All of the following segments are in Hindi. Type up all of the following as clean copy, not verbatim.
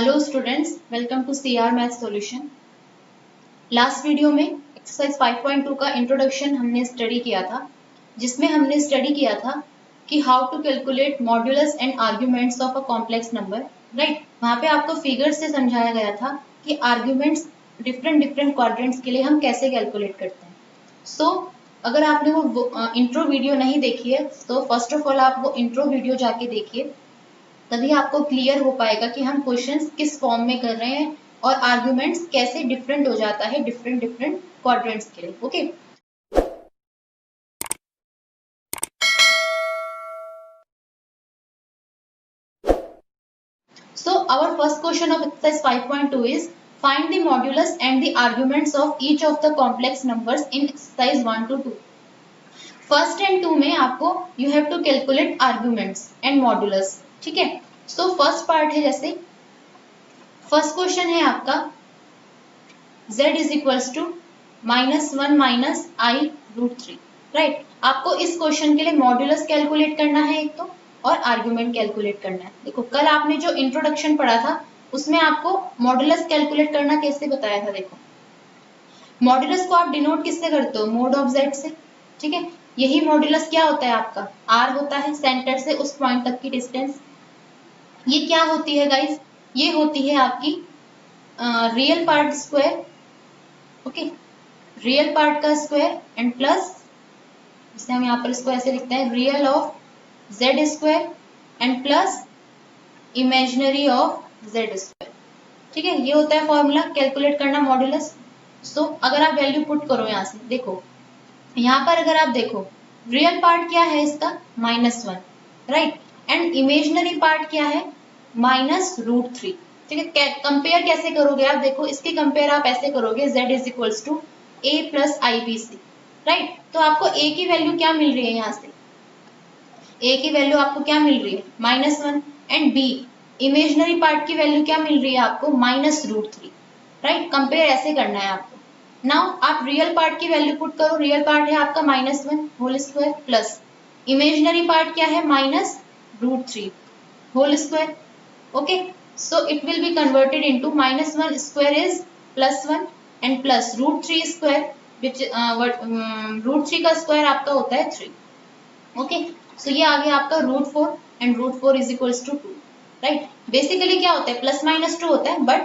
Hello students, welcome to CR math solution. Last video में एक्सरसाइज 5.2 का इंट्रोडक्शन हमने स्टडी किया था, जिसमें हमने स्टडी किया था कि how to calculate modulus and arguments of a complex number. Right, वहाँ पे आपको फिगर्स से समझाया गया था कि आर्ग्यूमेंट्स डिफरेंट क्वाड्रेंट्स के लिए हम कैसे कैलकुलेट करते हैं। सो अगर आपने वो इंट्रो वीडियो नहीं देखी है तो फर्स्ट ऑफ ऑल आप वो इंट्रो वीडियो जाके देखिए, तभी आपको क्लियर हो पाएगा कि हम क्वेश्चंस किस फॉर्म में कर रहे हैं और आर्ग्यूमेंट्स कैसे डिफरेंट हो जाता है डिफरेंट क्वाड्रेंट्स के लिए। Okay, so our first question of exercise 5.2 is find the modulus and the arguments of each of the complex numbers in exercise 1 to 2। First and 2 में आपको you have to calculate arguments and modulus. ठीक है, सो फर्स्ट पार्ट है, जैसे फर्स्ट क्वेश्चन है आपका z is equals to -1 minus i root 3। Right, आपको इस क्वेश्चन के लिए मॉड्यूलस कैलकुलेट करना है एक तो, और आर्ग्यूमेंट कैलकुलेट करना है। देखो, कल आपने जो इंट्रोडक्शन पढ़ा था उसमें आपको मॉड्यूलस कैलकुलेट करना कैसे बताया था। देखो, मॉड्यूलस को आप डिनोट किससे करते हो? मोड ऑफ z से। ठीक है, यही मॉड्यूलस क्या होता है आपका? r होता है, सेंटर से उस पॉइंट तक की डिस्टेंस। ये क्या होती है गाइस? ये होती है आपकी real part square. Okay, real part का स्क्वायर एंड प्लस, जैसे हम यहाँ पर इसको ऐसे लिखते हैं, real of z square and plus imaginary of z square. ठीक है, ये होता है फॉर्मूला कैलकुलेट करना मॉड्यूलस। सो अगर आप वैल्यू पुट करो यहाँ से, देखो यहाँ पर अगर आप देखो, रियल पार्ट क्या है इसका? -1। राइट, एंड इमेजिनरी पार्ट क्या है? -√3। ठीक है, कंपेयर कैसे करोगे आप? देखो, इसके कंपेयर आप ऐसे करोगे, z is equals to a plus IBC। Right, तो आपको a की वैल्यू क्या मिल रही है? यहाँ से a की वैल्यू आपको क्या मिल रही है? -1, एंड b इमेजिनरी पार्ट की वैल्यू क्या मिल रही है आपको? -√3। राइट, कंपेयर ऐसे करना है आपको। नाउ आप रियल पार्ट की वैल्यू पुट करो। रियल पार्ट है आपका -1 whole square plus imaginary part क्या है? -√3 whole square. Okay, so it will be converted into -1 square is +1 and plus √3 square, which √3 का स्क्वायर आपका होता है 3। ओके, सो ये आ गया आपका √4 and √4 is equals to 2। Right, basically क्या होता है? +-2 होता है, but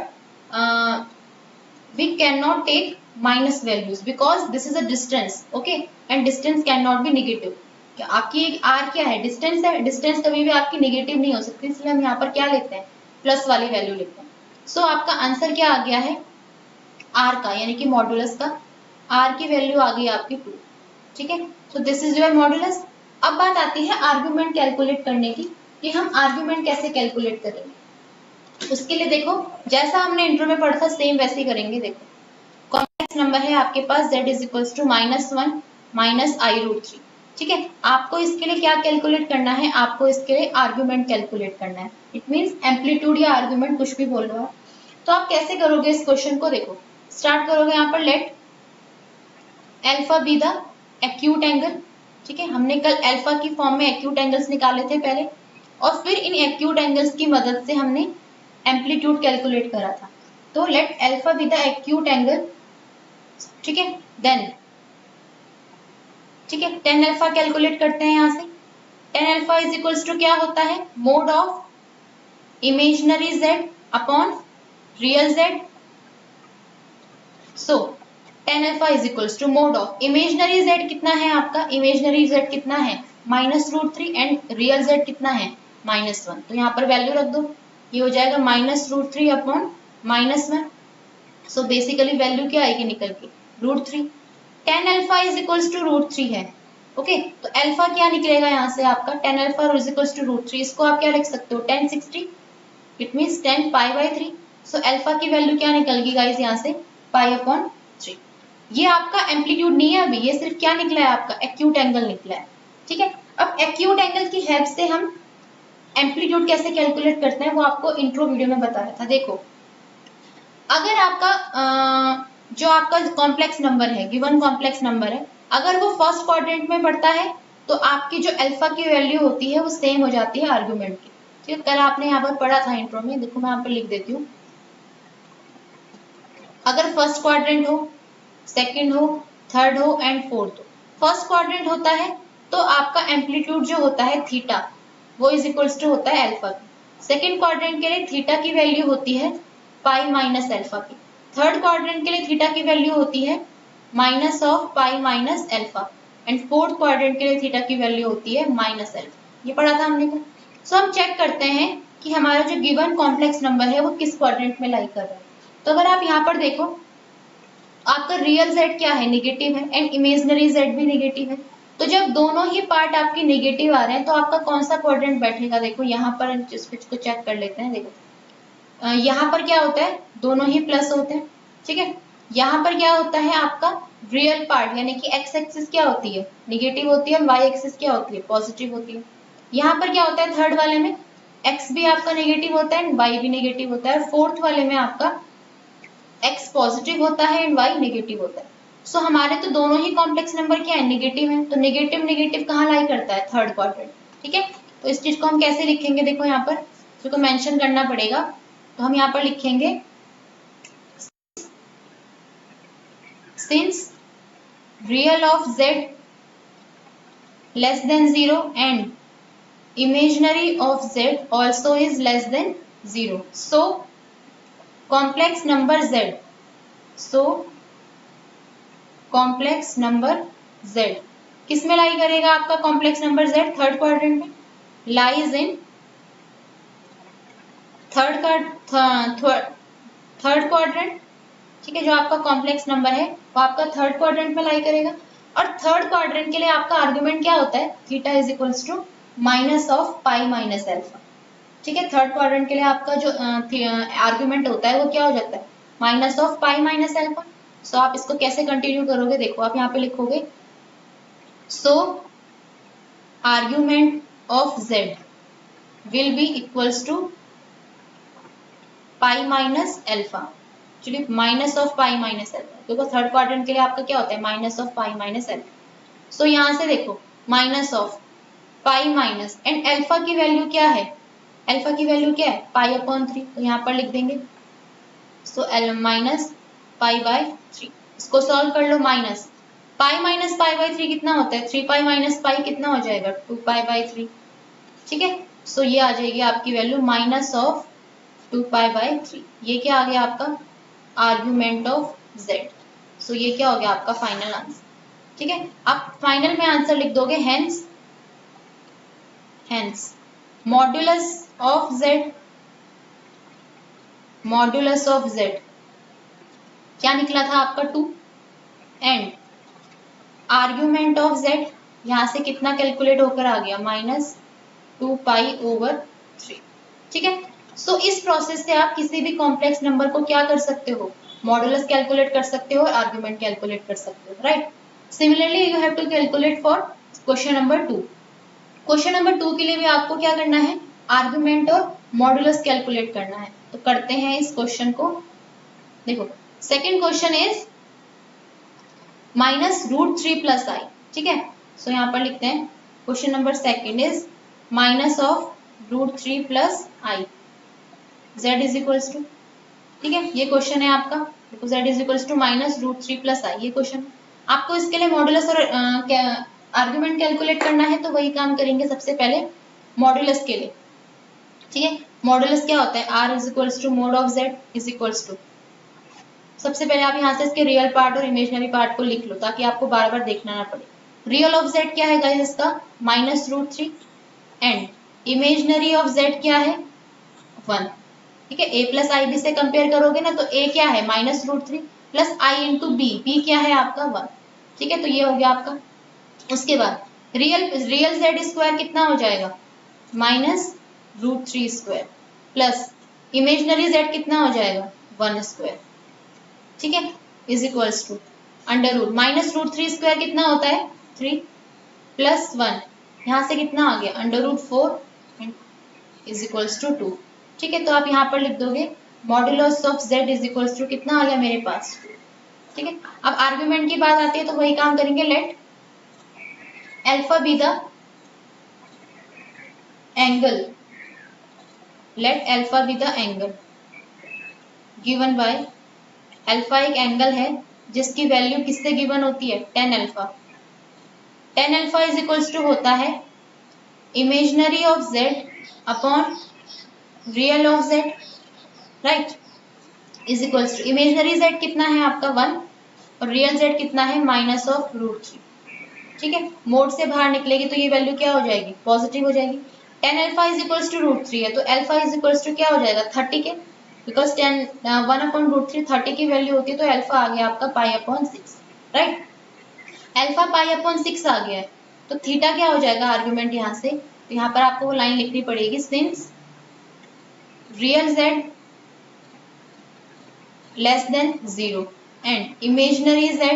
we cannot take minus values because this is a distance, okay, and distance cannot be negative। आपकी r क्या है? डिस्टेंस है, डिस्टेंस कभी भी आपकी नेगेटिव नहीं हो सकती, इसलिए हम यहाँ पर क्या लेते हैं? प्लस वाली वैल्यू लेते हैं। सो आपका आंसर क्या आ गया है? r का, यानी कि मॉड्यूलस का r की वैल्यू आ गई आपकी 2। ठीक है, so this is your modulus. अब बात आती है आर्ग्यूमेंट कैलकुलेट करने की, कि हम आर्ग्यूमेंट कैसे कैलकुलेट करेंगे। उसके लिए देखो, जैसा हमने इंट्रो में पढ़ा था सेम वैसे ही करेंगे। देखो, कॉम्प्लेक्स नंबर है आपके पास, z is equals to -1 minus i root 3। ठीक है, आपको इसके लिए क्या कैलकुलेट करना है? आपको इसके लिए आर्ग्यूमेंट कैलकुलेट करना है। इट मींस एम्पलीट्यूड या आर्ग्यूमेंट, कुछ भी बोल लो आप। तो आप कैसे करोगे इस क्वेश्चन को? देखो, स्टार्ट करोगे यहाँ पर, late alpha be the acute angle. ठीक है, हमने कल अल्फा की फॉर्म में एक्यूट एंगल्स निकाले थे पहले, और फिर इन एक्यूट एंगल्स की मदद से हमने एम्पलीट्यूड कैलकुलेट करा था। तो late alpha be the acute angle. ठीक है, देन ठीक है, tan अल्फा कैलकुलेट करते हैं यहाँ से। tan alpha is equals to क्या होता है? Mod of imaginary z upon real z। So tan alpha is equals to mod of imaginary z कितना है आपका? इमेजिनरी z कितना है? -√3, एंड रियल z कितना है? -1। तो यहाँ पर वैल्यू रख दो, ये हो जाएगा -√3 अपॉन -1। सो बेसिकली वैल्यू क्या आएगी निकल के? √3। tan alpha is equals to √3 है। ओके, तो अल्फा क्या निकलेगा यहाँ से आपका? tan alpha is equals to √3, इसको आप क्या लिख सकते हो? 1060, इट मींस 10 π/3। सो अल्फा की वैल्यू क्या निकल गई गाइस यहाँ से? π/3। ये आपका एम्पलीट्यूड नहीं है अभी, ये सिर्फ क्या निकला है आपका? एक्यूट एंगल निकला है। ठीक है, अब एक्यूट एंगल की हेल्प से हम एम्पलीट्यूड कैसे कैलकुलेट करते हैं वो आपको इंट्रो वीडियो में बताया था। देखो, अगर आपका जो आपका कॉम्प्लेक्स नंबर है, गिवन कॉम्प्लेक्स नंबर है, अगर वो फर्स्ट क्वाड्रेंट में पड़ता है तो आपकी जो अल्फा की वैल्यू होती है वो सेम हो जाती है आर्गुमेंट की। ठीक है, कल आपने यहाँ पर पढ़ा था इंट्रो में, देखो मैं यहाँ पर लिख देती हूँ। अगर फर्स्ट क्वाड्रेंट हो, सेकंड हो, थर्ड हो एंड फोर्थ हो। फर्स्ट क्वाड्रेंट होता है तो आपका एम्पलीट्यूड जो होता है थीटा, वो इज इक्वल्स टू होता है अल्फा की। सेकंड क्वाड्रेंट के लिए थीटा की वैल्यू होती है पाई माइनस अल्फा की। थर्ड क्वाड्रेंट के लिए थीटा की वैल्यू होती है minus of pi minus alpha. And fourth quadrant के लिए थीटा की वैल्यू होती है माइनस अल्फा। ये पढ़ा था हमने को। सो हम चेक करते हैं कि हमारा जो गिवन कॉम्प्लेक्स नंबर है वो किस क्वाड्रेंट में लाई कर रहा है। तो अगर आप यहाँ पर देखो, आपका रियल z क्या है, नेगेटिव है, एंड इमेजिनरी z भी नेगेटिव है। तो जब दोनों ही पार्ट आपके नेगेटिव आ रहे हैं तो आपका कौन सा क्वाड्रेंट बैठेगा। देखो यहाँ पर इसको चेक कर लेते हैं। देखो यहाँ पर क्या होता है, दोनों ही प्लस होते हैं, ठीक है। यहाँ पर क्या होता है, आपका रियल पार्ट यानी कि x एक्सिस क्या होती है, नेगेटिव होती है, y एक्सिस क्या होती है, पॉजिटिव होती है। यहाँ पर क्या होता है, थर्ड वाले में x भी आपका नेगेटिव होता है, y भी नेगेटिव होता है। फोर्थ वाले में आपका x पॉजिटिव होता है एंड y नेगेटिव होता है। सो हमारे तो दोनों ही कॉम्प्लेक्स नंबर क्या है, नेगेटिव है। तो नेगेटिव नेगेटिव कहाँ लाई करता है, थर्ड क्वाड्रेंट, ठीक है। तो इस चीज को हम कैसे लिखेंगे, देखो यहाँ पर इसको मेंशन करना पड़ेगा। तो हम यहाँ पर लिखेंगे since real of z less than 0 and imaginary of z also is less than 0, so complex number z, so complex number z किस में लाई करेगा, आपका complex number z third quadrant में, लाइज इन थर्ड क्वाड्रेंट, ठीक है। जो आपका कॉम्प्लेक्स नंबर है वो आपका थर्ड क्वाड्रेंट में लाई करेगा। और थर्ड क्वाड्रेंट के लिए आपका आर्गुमेंट क्या होता है, theta is equals to minus of pi minus alpha, ठीक है। थर्ड क्वाड्रेंट के लिए आपका जो आर्गुमेंट होता है वो क्या हो जाता है, minus of pi minus alpha. So आप इसको कैसे कंटिन्यू करोगे, देखो आप यहाँ पे लिखोगे, so argument of z will be equals to pi minus alpha, चलिए minus of pi minus alpha, देखो थर्ड क्वाड्रेंट के लिए आपका क्या होता है, minus of pi minus alpha. So यहाँ से देखो minus of pi minus and alpha की वैल्यू क्या है, अल्फा की वैल्यू क्या है, पाई अपॉन 3, तो यहाँ पर लिख देंगे so L minus pi by 3। इसको सॉल्व कर लो, minus pi minus pi by 3 कितना होता है, 3 पाई माइनस पाई कितना हो जाएगा, 2 पाई बाय 3, ठीक है। सो ये आ जाएगी आपकी value minus of 2 pi by 3। ये क्या आ गया आपका आर्ग्यूमेंट ऑफ z। सो ये क्या हो गया आपका फाइनल आंसर, ठीक है। आप फाइनल में आंसर लिख दोगे, हेंस मॉड्यूलस ऑफ z क्या निकला था आपका 2 एंड आर्ग्यूमेंट ऑफ z यहाँ से कितना कैलकुलेट होकर आ गया, माइनस 2 पाई ओवर 3, ठीक है। सो इस प्रोसेस से आप किसी भी कॉम्प्लेक्स नंबर को क्या कर सकते हो, मॉडुलस कैलकुलेट कर सकते हो और आर्ग्यूमेंट कैलकुलेट कर सकते हो, right. Similarly you have to calculate for question number 2। Question number 2 के लिए भी आपको क्या करना है, आर्ग्यूमेंट और मॉडुलस कैलकुलेट करना है। तो करते हैं इस क्वेश्चन को। देखो second question is -√3 plus i, ठीक है। सो यहाँ पर लिखते हैं question number second is minus of √3 plus i, z is equals to, ठीक है। ये क्वेश्चन है आपका, देखो z is equals to -√3 plus i, ये क्वेश्चन। आपको इसके लिए मॉडुलस और आर्ग्यूमेंट कैलकुलेट करना है, तो वही काम करेंगे सबसे पहले मॉडुलस के लिए, ठीक है। मॉडुलस क्या होता है, r is equals to mod of z is equals to, सबसे पहले आप यहाँ से इसके रियल पार्ट और इमेजिनरी पार्ट को लिख लो ताकि आपको बार बार देखना ना पड़े। रियल ऑफ z क्या है गाइस, इसका -√3 एंड इमेजिनरी ऑफ z क्या है 1, ठीक है। a प्लस आई बी से कंपेयर करोगे ना, तो a क्या है -√3 प्लस आई इंटू बी, बी क्या है आपका 1, ठीक है। तो ये हो गया आपका। उसके बाद रियल z स्क्वायर कितना हो जाएगा, -√3 स्क्वायर प्लस इमेजिनरी z कितना हो जाएगा 1 स्क्वायर, ठीक है, is equals to under root -√3 square कितना होता है 3 प्लस 1, यहाँ से कितना आ गया √4 इज इक्वल्स टू 2, ठीक है। तो आप यहाँ पर लिख दोगे modulus of z is equals to कितना आ गया मेरे पास 2, ठीक है। अब आर्ग्यूमेंट की बात आती है तो वही काम करेंगे, let alpha be the angle let alpha be the angle given by, alpha एक एंगल है जिसकी वैल्यू किससे गिवन होती है, tan alpha. tan alpha is equals to होता है imaginary of z upon real of z, right, is equals to imaginary z कितना है आपका 1 और रियल z कितना है -√3। ठीक है, मोड से बाहर निकलेगी तो ये वैल्यू क्या हो जाएगी, पॉजिटिव हो जाएगी। tan alpha is equals to √3 है तो अल्फा इज इक्वल्स टू क्या हो जाएगा 30 के, बिकॉज 1/√3 30 की वैल्यू होती है तो अल्फा आ गया आपका π/6, राइट। अल्फा π/6 आ गया है तो थीटा क्या हो जाएगा आर्ग्यूमेंट यहाँ से, तो यहाँ पर आपको वो लाइन लिखनी पड़ेगी, since real z less than 0 and imaginary z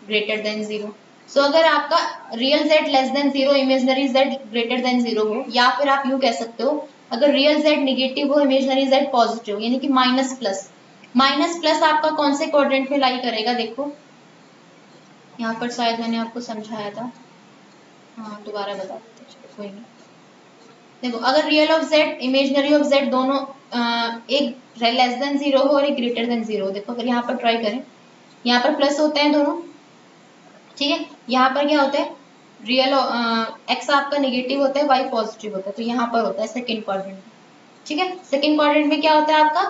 greater than 0। सो अगर आपका real z less than 0 imaginary z greater than 0 हो, या फिर आप यूं कह सकते हो अगर रियल z निगेटिव हो इमेजनरी z पॉजिटिव यानी कि माइनस प्लस आपका कौन से क्वाड्रेंट में लाई करेगा, देखो यहाँ पर शायद मैंने आपको समझाया था, हाँ दोबारा बता देते हैं, कोई नहीं। देखो अगर real of z imaginary of z दोनों एक लेस देन 0 हो और एक ग्रेटर देन 0 हो, देखो अगर यहाँ पर ट्राई करें, यहाँ पर प्लस होते हैं दोनों, ठीक है, यहाँ पर क्या होता है रियल x आपका नेगेटिव होता है y पॉजिटिव होता है, तो यहाँ पर होता है सेकंड क्वाड्रेंट में, ठीक है। सेकंड क्वाड्रेंट में क्या होता है आपका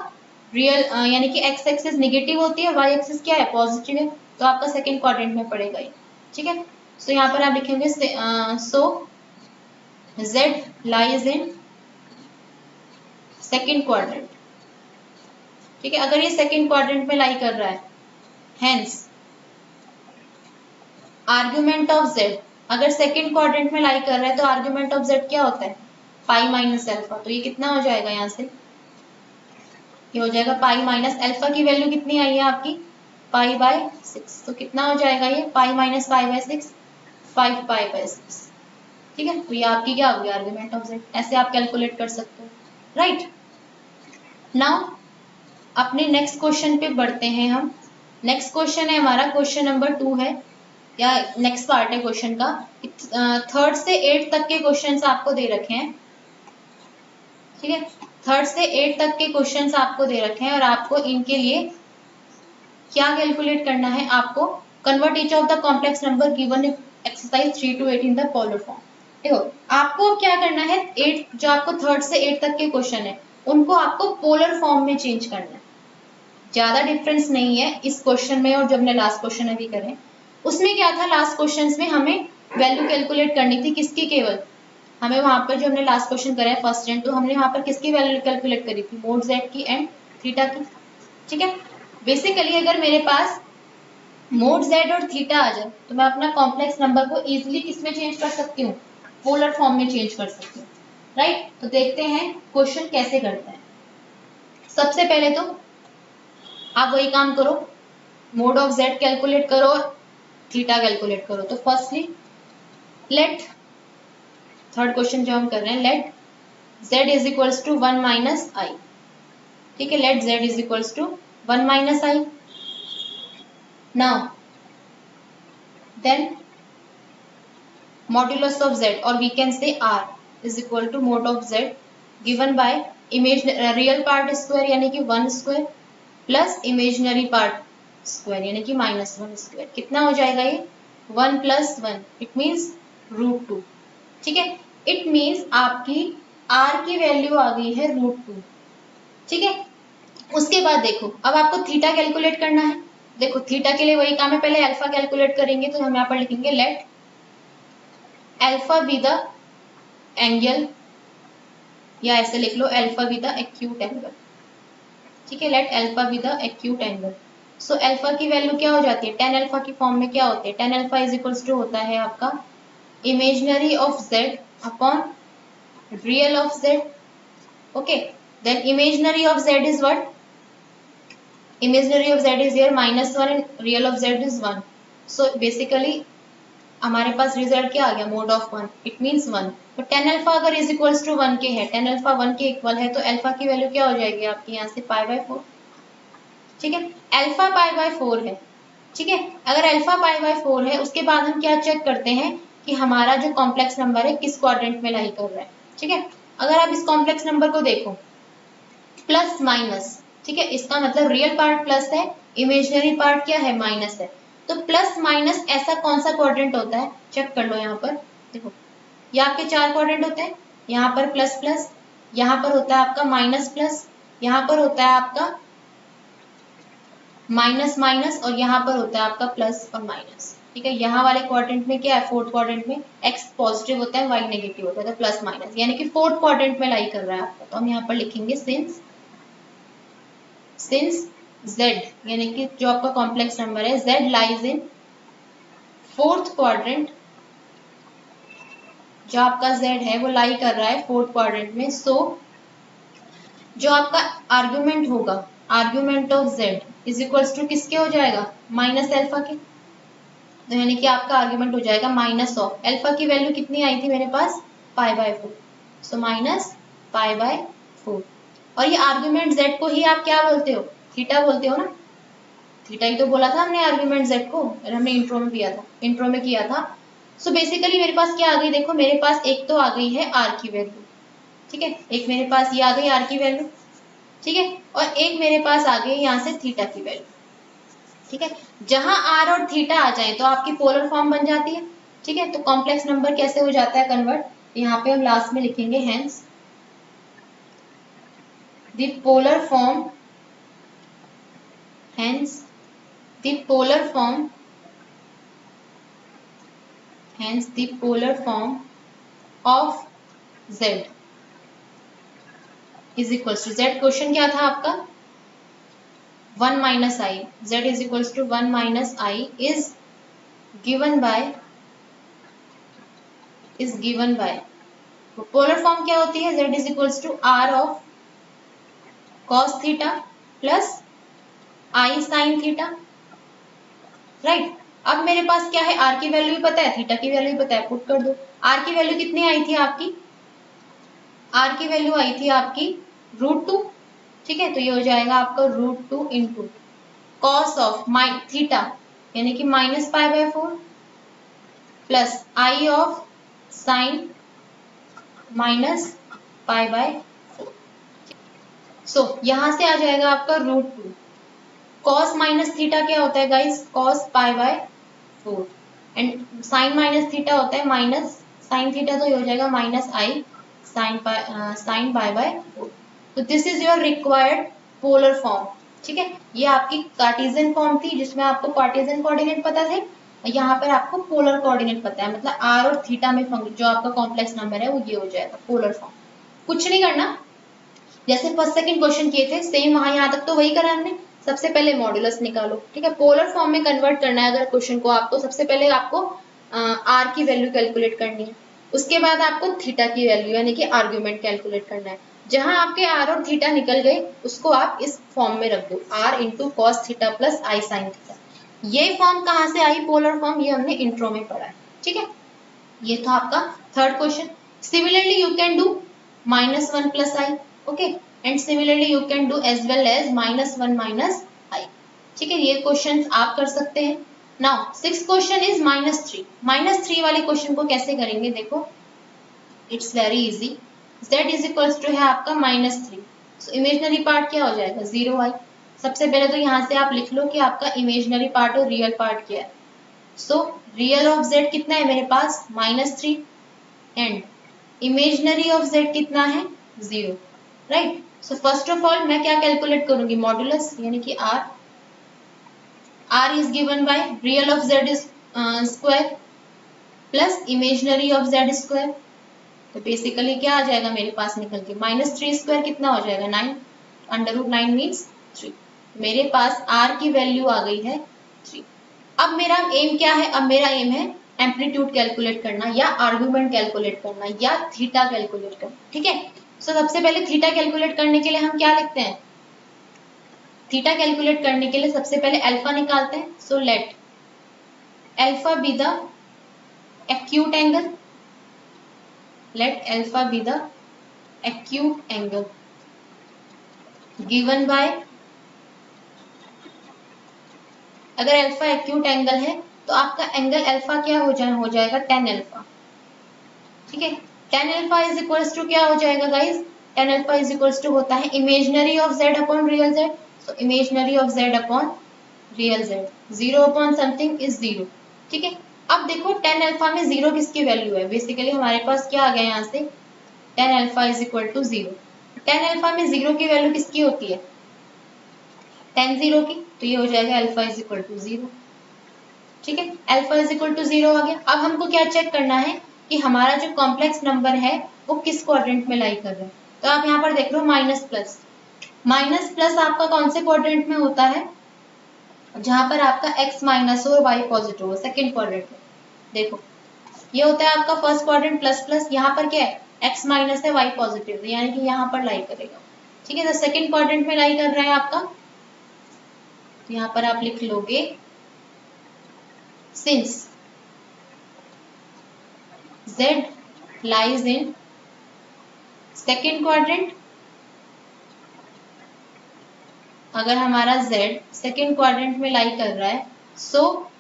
रियल यानी कि x एक्सिस नेगेटिव होती है, y एक्सिस क्या है पॉजिटिव है, तो आपका सेकंड क्वाड्रेंट में पड़ेगा ये, ठीक है। सो यहाँ पर आप लिखेंगे सो z lies in second quadrant, ठीक है, अगर ये सेकंड क्वाड्रेंट में लाई कर रहा है, हेंस आर्ग्यूमेंट ऑफ z अगर सेकंड क्वाड्रेंट में लाई कर रहा है तो आर्ग्यूमेंट ऑफ z क्या होता है π-अल्फा, तो ये कितना हो जाएगा यहाँ से, ये हो जाएगा π-अल्फा की वैल्यू कितनी आई है आपकी π/6, तो कितना हो जाएगा ये π-π/6 5π/6, ठीक है, तो ये आपकी क्या होगी आर्ग्यूमेंट ऑफ z, ऐसे आप कैलकुलेट कर सकते हो, राइट। नाउ अपने नेक्स्ट क्वेश्चन पे बढ़ते हैं हम। नेक्स्ट क्वेश्चन है हमारा क्वेश्चन नंबर 2 है, या नेक्स्ट पार्ट है क्वेश्चन का, 3rd से 8th तक के क्वेश्चंस आपको दे रखे हैं, ठीक है, 3rd से 8th तक के क्वेश्चंस आपको दे रखे हैं और आपको इनके लिए क्या कैलकुलेट करना है, आपको convert each of the complex number given exercise 3 to 8 in the polar form. देखो आपको क्या करना है, 8 जो आपको 3rd से 8th तक के क्वेश्चन है उनको आपको पोलर फॉर्म में चेंज करना है, ज्यादा डिफरेंस नहीं है इस क्वेश्चन में और जब हमने लास्ट क्वेश्चन अभी करें उसमें क्या था, लास्ट क्वेश्चंस में हमें वैल्यू कैलकुलेट करनी थी किसकी, केवल हमें वहां पर जो हमने लास्ट क्वेश्चन करा है फर्स्ट एंड 2 हमने वहां पर किसकी वैल्यू कैलकुलेट करी थी, मोड z की एंड थीटा की, ठीक है। बेसिकली अगर मेरे पास मोड z और थीटा आ जाए तो मैं अपना कॉम्प्लेक्स नंबर को इजिली किसमें चेंज कर सकती हूँ, पोलर फॉर्म में चेंज कर सकती हूँ, राइट। तो देखते हैं क्वेश्चन कैसे करते हैं। सबसे पहले तो आप वही काम करो, मोड ऑफ z कैलकुलेट करो और थीटा कैलकुलेट करो। तो फर्स्टली लेट, थर्ड क्वेश्चन जो हम कर रहे हैं, let z is equals to 1 minus i, ठीक है, let z is equals to 1 minus i. Now then modulus of z और we can say r is equal to mod of z given by image real part square यानी कि 1 square plus imaginary part square यानी कि -1 स्क्वायर, कितना हो जाएगा ये 1 + 1 इट मीन्स √2, ठीक है। इट मीन्स आपकी r की वैल्यू आ गई है √2, ठीक है। उसके बाद देखो अब आपको थीटा कैलकुलेट करना है। देखो थीटा के लिए वही काम है, पहले अल्फा कैलकुलेट करेंगे तो हम यहाँ पर लिखेंगे let alpha be the angle, या ऐसे लिख लो alpha be the acute angle, ठीक है, let alpha be the acute angle. So alpha की वैल्यू क्या हो जाती है, tan अल्फा की फॉर्म में क्या होती है, tan alpha is equals to होता है आपका imaginary of z upon real of z, okay. Then imaginary of z is what, imaginary of z is here -1 and real of z is 1। So basically हमारे पास रिजल्ट क्या आ गया, मोड ऑफ 1 इट मीन्स 1। तो tan अल्फा अगर इज इक्वल्स टू 1 के है, tan अल्फा 1 के इक्वल है तो अल्फा की वैल्यू क्या हो जाएगी आपकी यहाँ से π/4, ठीक है, अल्फा π/4 है, ठीक है। अगर अल्फा π/4 है उसके बाद हम क्या चेक करते हैं कि हमारा जो कॉम्प्लेक्स नंबर है किस क्वाड्रेंट में लाई कर रहा है, ठीक है। अगर आप इस कॉम्प्लेक्स नंबर को देखो प्लस माइनस, ठीक है, इसका मतलब रियल पार्ट प्लस है, इमेजिनरी पार्ट क्या है, माइनस है। तो प्लस माइनस ऐसा कौन सा क्वाड्रेंट होता है, चेक कर लो। यहाँ पर देखो, ये आपके 4 क्वाड्रेंट होते हैं। यहाँ पर प्लस प्लस, यहाँ पर होता है आपका माइनस प्लस, यहाँ पर होता है आपका माइनस माइनस, और यहाँ पर होता है आपका प्लस और माइनस। ठीक है, यहाँ वाले क्वाड्रेंट में क्या है, फोर्थ क्वाड्रेंट में x पॉजिटिव होता है, y नेगेटिव होता है, तो प्लस माइनस यानी कि फोर्थ क्वाड्रेंट में लाई कर रहा है आपका। तो हम यहाँ पर लिखेंगे सिंस z, यानी कि जो आपका कॉम्प्लेक्स नंबर है z lies in fourth quadrant, जो आपका z है वो लाई कर रहा है फोर्थ क्वाड्रेंट में। सो जो आपका आर्ग्यूमेंट होगा, argument of z is equals to किसके हो जाएगा, माइनस अल्फा के। तो यानी कि आपका आर्ग्यूमेंट हो जाएगा माइनस ऑफ अल्फा की वैल्यू कितनी आई थी मेरे पास, π/4, सो माइनस π/4। और ये आर्ग्यूमेंट z को ही आप क्या बोलते हो, थीटा बोलते हो ना, थीटा ही तो बोला था हमने आर्ग्यूमेंट z को, और हमने इंट्रो में किया था। सो बेसिकली मेरे पास क्या आ गई, देखो मेरे पास एक तो आ गई है r की वैल्यू, ठीक है, एक मेरे पास ये आ गई r की वैल्यू, ठीक है, और एक मेरे पास आ गई यहाँ से थीटा की वैल्यू। ठीक है, जहां r और थीटा आ जाए तो आपकी पोलर फॉर्म बन जाती है। ठीक है, तो कॉम्प्लेक्स नंबर कैसे हो जाता है कन्वर्ट, यहाँ पे हम लास्ट में लिखेंगे hence the polar form, hence the polar form, hence the polar form of z is equals to, z question क्या था आपका, 1 minus i, z is equals to 1 minus i is given by, polar form क्या होती है, z is equals to r of cos theta plus i sin theta, right. अब मेरे पास क्या है, r की वैल्यू भी पता है, थीटा की वैल्यू भी पता है, पुट कर दो। r की वैल्यू कितनी आई थी आपकी, r की वैल्यू आई थी आपकी √2, ठीक है, तो ये हो जाएगा आपका √2 इंटू कॉस ऑफ थीटा यानी कि minus π/4 plus i of sine minus π/4। So यहां से आ जाएगा आपका √2, कॉस माइनस थीटा क्या होता है guys, cos π/4, and sine minus theta होता है माइनस साइन थीटा, तो ये हो जाएगा माइनस आई साइन π/4। तो this is your required polar form. ठीक है, ये आपकी कार्टेशियन फॉर्म थी जिसमें आपको कार्टेशियन कोऑर्डिनेट पता थे, यहाँ पर आपको पोलर कोऑर्डिनेट पता है, मतलब r और थीटा में जो आपका कॉम्प्लेक्स नंबर है वो ये हो जाएगा पोलर फॉर्म। कुछ नहीं करना, जैसे फर्स्ट सेकंड क्वेश्चन किए थे सेम वहां, यहाँ तक तो वही करा हमने। सबसे पहले मॉड्यूलस निकालो, ठीक है, पोलर फॉर्म में कन्वर्ट करना है अगर क्वेश्चन को आपको, सबसे पहले आपको r की वैल्यू कैलकुलेट करनी है, उसके बाद आपको थीटा की वैल्यू यानी कि आर्ग्यूमेंट कैलकुलेट करना है। जहां आपके r और थीटा निकल गए उसको आप इस फॉर्म में रख दो, r into cos theta plus i sine theta. ये फॉर्म कहाँ से आई, पोलर फॉर्म, ये हमने इंट्रो में पढ़ा है। ठीक है, ये था आपका third question. Similarly you can do -1 plus i, okay, and similarly you can do as well as -1 minus i. ठीक है, ये क्वेश्चन आप कर सकते हैं। Now six question is -3। -3 वाले क्वेश्चन को कैसे करेंगे, देखो it's very easy. z is equals to है आपका -3, सो इमेजिनरी पार्ट क्या हो जाएगा, 0i। सबसे पहले तो यहाँ से आप लिख लो कि आपका इमेजिनरी पार्ट और रियल पार्ट क्या है। सो रियल ऑफ z कितना है मेरे पास, -3, एंड इमेजिनरी ऑफ z कितना है, 0, right. So first of all मैं क्या कैलकुलेट करूंगी, मॉड्यूलस यानी कि r is given by real of z is square plus imaginary of z square. तो बेसिकली क्या आ जाएगा मेरे पास निकल के, -3 स्क्वायर कितना हो जाएगा, 9, √9 मीन्स 3। मेरे पास r की वैल्यू आ गई है 3। अब मेरा एम क्या है, अब मेरा एम है एम्पलीट्यूड कैलकुलेट करना या आर्गुमेंट कैलकुलेट करना या थीटा कैलकुलेट करना। ठीक है, सो सबसे पहले थीटा कैलकुलेट करने के लिए हम क्या लिखते हैं, थीटा कैलकुलेट करने के लिए सबसे पहले अल्फा निकालते हैं। So let alpha be the acute angle, let alpha be the acute angle given by, अगर अल्फा एक्यूट एंगल है तो आपका एंगल अल्फा क्या हो जाएगा tan अल्फा। ठीक है, tan alpha is equals to क्या हो जाएगा guys, tan alpha is equals to होता है imaginary of z upon real z, so imaginary of z upon real z, 0 upon something is 0, ठीक है। अब देखो tan अल्फा में 0 किसकी वैल्यू है, बेसिकली हमारे पास क्या आ गया यहाँ से, tan alpha is equal to 0, tan alpha में 0 की वैल्यू किसकी होती है, tan 0 की, तो ये हो जाएगा अल्फा इज इक्वल टू 0, ठीक है। अल्फा इज इक्वल टू 0 आ गया। अब हमको क्या चेक करना है कि हमारा जो कॉम्प्लेक्स नंबर है वो किस क्वाड्रेंट में लाई कर रहा है, तो आप यहाँ पर देख लो माइनस प्लस, माइनस प्लस आपका कौन से क्वाड्रेंट में होता है, जहां पर आपका x माइनस हो और y पॉजिटिव हो, सेकंड क्वाड्रेंट में। देखो ये होता है आपका फर्स्ट क्वाड्रेंट प्लस प्लस, यहाँ पर क्या है x माइनस है y पॉजिटिव, यानी कि यहाँ पर लाई करेगा, ठीक है। तो सेकंड क्वाड्रेंट में लाई कर रहा है आपका, तो यहाँ पर आप लिख लोगे since z lies in second quadrant, अगर हमारा z सेकेंड क्वाड्रेंट में लाई कर रहा है, सो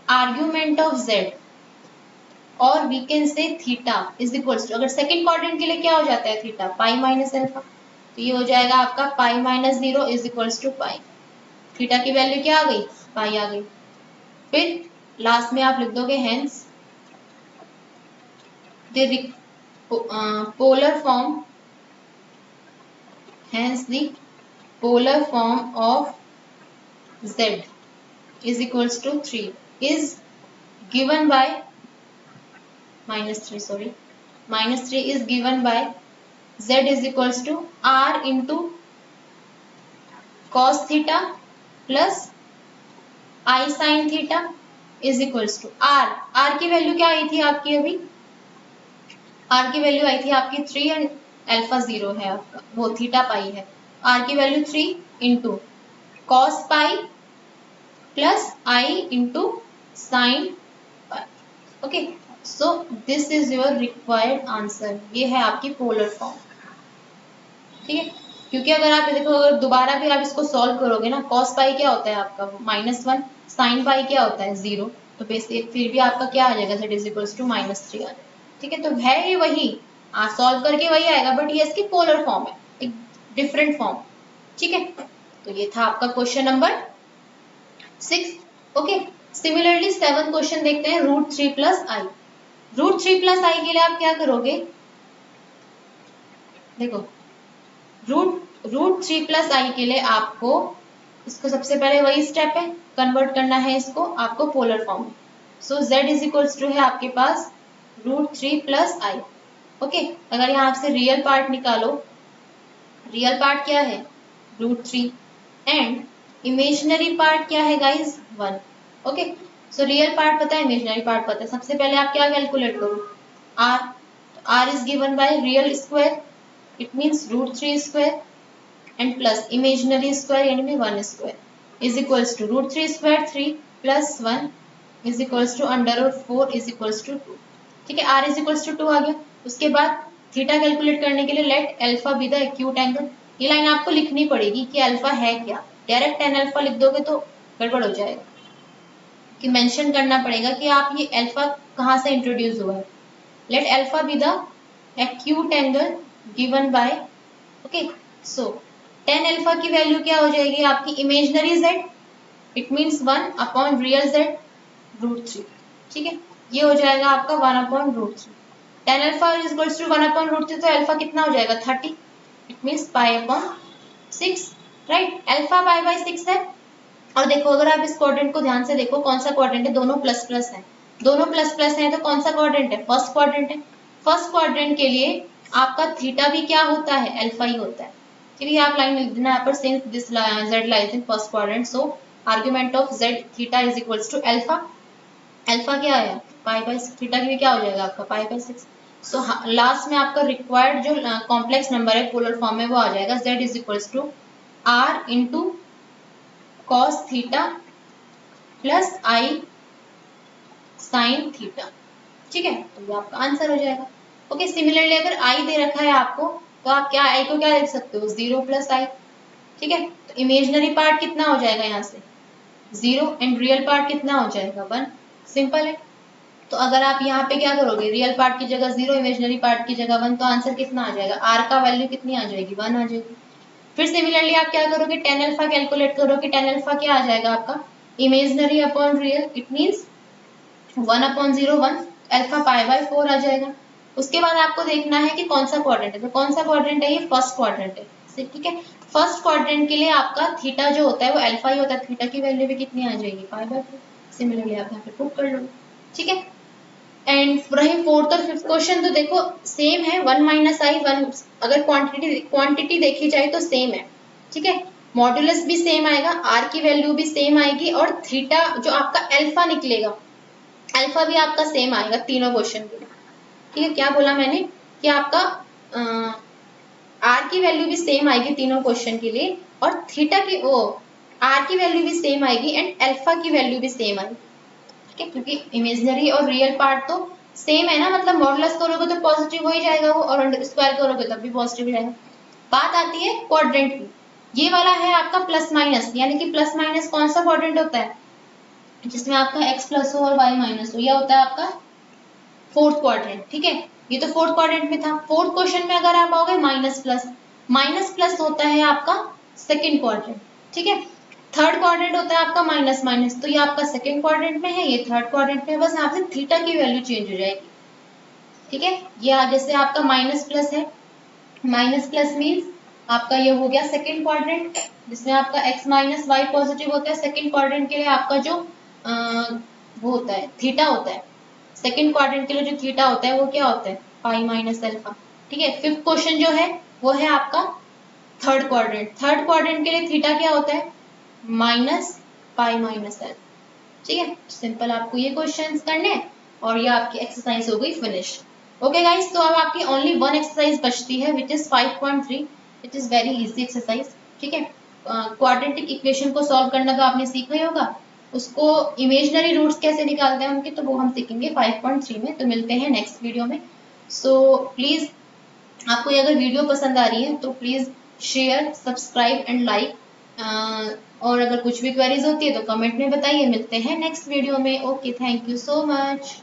आर्ग्यूमेंट ऑफ z और we can say theta is equals to, अगर सेकेंड क्वाड्रेंट के लिए क्या हो जाता है थीटा, पाई माइनस अल्फा, तो ये हो जाएगा आपका pi minus 0 is equals to pi, theta की वैल्यू क्या आ गई, पाई आ गई। फिर लास्ट में आप लिख दोगे hence the polar form, hence the polar form of z is equals to 3 is given by minus 3 is given by z is equals to r into cos theta plus I sin theta is equals to r की वैल्यू क्या आई थी आपकी, अभी r की वैल्यू आई थी आपकी 3 एंड अल्फा 0 है आपका, वो थीटा पाई है, r की value 3 into cos pi plus i into sine pi, okay. So this is your required answer, ये है आपकी पोलर फॉर्म, ठीक है। क्योंकि अगर आप देखो, अगर दोबारा भी आप इसको सॉल्व करोगे ना, कॉस पाई क्या होता है आपका -1, साइन पाई क्या होता है 0, तो बेसिक फिर भी आपका क्या आ जाएगा, z इज इक्वल्स टू -3 आ जाएगा, ठीक है। तो है ये वही, सॉल्व करके वही आएगा, बट ये इसकी पोलर फॉर्म है, एक डिफरेंट फॉर्म, ठीक है। तो ये था आपका question number 6, okay. Similarly 7 question देखते हैं, √3 प्लस आई। √3 प्लस आई के लिए आप क्या करोगे, देखो √3 प्लस आई के लिए आपको इसको सबसे पहले वही स्टेप है, कन्वर्ट करना है इसको आपको पोलर फॉर्म में। सो z इज इक्वल्स टू है आपके पास √3 प्लस आई, ओके। अगर यहाँ से रियल पार्ट निकालो, रियल पार्ट क्या है √3 एंड इमेजिनरी पार्ट क्या है guys 1, okay. So real part पता है, इमेजिनरी पार्ट पता है, सबसे पहले आप क्या कैलकुलेट करो r, r is given by real square, it means √3 square and plus imaginary square यानी 1 square is equals to √3 square 3 plus 1 is equals to √4 is equals to 2, ठीक है। r इज इक्वल्स टू 2 आ गया। उसके बाद थीटा कैलकुलेट करने के लिए let alpha be the acute angle, ये लाइन आपको लिखनी पड़ेगी कि अल्फा है क्या, डायरेक्ट tan अल्फा लिख दोगे तो गड़बड़ हो जाएगा, कि मेंशन करना पड़ेगा कि आप ये अल्फा कहाँ से इंट्रोड्यूस हुआ है। Let alpha be the acute angle given by, okay. So tan alpha की वैल्यू क्या हो जाएगी आपकी, imaginary z it means 1 upon real z √3, ठीक है। ये हो जाएगा आपका 1 upon √3, tan alpha is equals to 1 upon √3, तो अल्फा कितना हो जाएगा 30, it means pi upon 6, right. Alpha pi by 6 है। और देखो अगर आप इस क्वाड्रेंट को ध्यान से देखो, कौन सा क्वाड्रेंट है, दोनों प्लस प्लस है, दोनों प्लस प्लस है, तो कौन सा क्वाड्रेंट है, फर्स्ट क्वाड्रेंट है। फर्स्ट क्वाड्रेंट के लिए आपका थीटा भी क्या होता है, अल्फा ही होता है, चलिए आप लाइन लिख देना यहाँ पर, since this z lies in first quadrant, so argument of z theta is equals to alpha, alpha क्या है पाई बाय 6, थीटा की भी क्या हो जाएगा आपका पाई बाय 6। सो लास्ट में आपका रिक्वायर्ड जो कॉम्प्लेक्स नंबर है पोलर फॉर्म में वो आ जाएगा z is equals to r into cos theta plus i sine theta, ठीक है। तो ये आपका आंसर हो जाएगा, ओके। सिमिलरली अगर आई दे रखा है आपको, तो आप क्या आई को क्या लिख सकते हो 0 प्लस आई, ठीक है। तो इमेजिनरी पार्ट कितना हो जाएगा यहाँ से 0 एंड रियल पार्ट कितना हो जाएगा 1, सिंपल है, तो अगर आप यहाँ पे क्या करोगे, रियल पार्ट की जगह 0, इमेजिनरी पार्ट की जगह 1, तो आंसर कितना आ जाएगा, आर का वैल्यू कितनी आ जाएगी, 1 आ जाएगी। फिर सिमिलरली आप क्या करोगे, टेन अल्फा कैलकुलेट करोगे, टेन अल्फा क्या आ जाएगा आपका, imaginary upon real, it means 1/0 1, alpha pi bye 4 आ जाएगा। उसके बाद आपको देखना है कि कौन सा क्वाड्रेंट है, तो कौन सा क्वाड्रेंट है, ये फर्स्ट क्वाड्रेंट है, ठीक है। फर्स्ट क्वाड्रेंट के लिए आपका थीटा जो होता है वो अल्फा ही होता है, थीटा की वैल्यू भी कितनी आ जाएगी, पाई बाय 4। सिमिलरली आप यहाँ पे पुट कर लो, ठीक है। एंड रही फोर्थ और फिफ्थ क्वेश्चन, तो देखो सेम है, 1 माइनस आई 1, अगर क्वांटिटी देखी जाए तो सेम है, ठीक है। मॉड्यूलस भी सेम आएगा, आर की वैल्यू भी सेम आएगी, और थीटा जो आपका अल्फा निकलेगा, अल्फा भी आपका सेम आएगा तीनों क्वेश्चन के लिए, ठीक है। क्या बोला मैंने कि आपका आर की वैल्यू भी सेम आएगी तीनों क्वेश्चन के लिए, और थीटा की आर की वैल्यू भी सेम आएगी एंड अल्फा की वैल्यू भी सेम आएगी, ठीक है। क्योंकि इमेजिनरी और रियल पार्ट तो सेम है ना, मतलब मॉडुलस करोगे तो पॉजिटिव हो ही जाएगा वो, और स्क्वायर करोगे तब भी पॉजिटिव हो जाएगा। बात आती है क्वाड्रेंट की, ये वाला है आपका प्लस माइनस, यानी कि प्लस माइनस कौन सा क्वाड्रेंट होता है, जिसमें आपका x प्लस हो और y माइनस हो, यह होता है आपका फोर्थ क्वाड्रेंट, ठीक है। ये तो फोर्थ क्वाड्रेंट में था। फोर्थ क्वेश्चन में अगर आप आओगे माइनस प्लस होता है आपका सेकंड क्वाड्रेंट, ठीक है। थर्ड क्वाड्रेंट होता है आपका माइनस माइनस, तो ये आपका सेकंड क्वाड्रेंट में है, ये थर्ड क्वाड्रेंट में है, बस यहाँ से थीटा की वैल्यू चेंज हो जाएगी, ठीक है। ये जैसे आपका माइनस प्लस है, माइनस प्लस मीन्स आपका ये हो गया सेकंड क्वाड्रेंट, जिसमें आपका x माइनस वाई पॉजिटिव होता है। सेकंड क्वाड्रेंट के लिए आपका जो वो होता है थीटा होता है, सेकंड क्वाड्रेंट के लिए जो थीटा होता है वो क्या होता है, पाई माइनस अल्फा, ठीक है। फिफ्थ क्वेश्चन जो है वो है आपका थर्ड क्वाड्रेंट के लिए थीटा क्या होता है, माइनस पाई माइनस एल, ठीक है। सिंपल आपको ये क्वेश्चंस करने हैं और ये आपकी एक्सरसाइज हो गई फिनिश। ओके गाइस, तो अब आपकी ओनली वन एक्सरसाइज बचती है which is 5.3, it is very easy exercise, ठीक है। क्वाड्रेटिक इक्वेशन को सॉल्व करना तो आपने सीखा ही होगा, उसको इमेजिनरी रूट्स कैसे निकालते हैं उनके, तो वो हम सीखेंगे 5.3 में। तो मिलते हैं नेक्स्ट वीडियो में। सो प्लीज आपको अगर वीडियो पसंद आ रही है तो please share, subscribe and like, और अगर कुछ भी क्वेरीज होती है तो कमेंट में बताइए। मिलते हैं नेक्स्ट वीडियो में। Okay, thank you so much.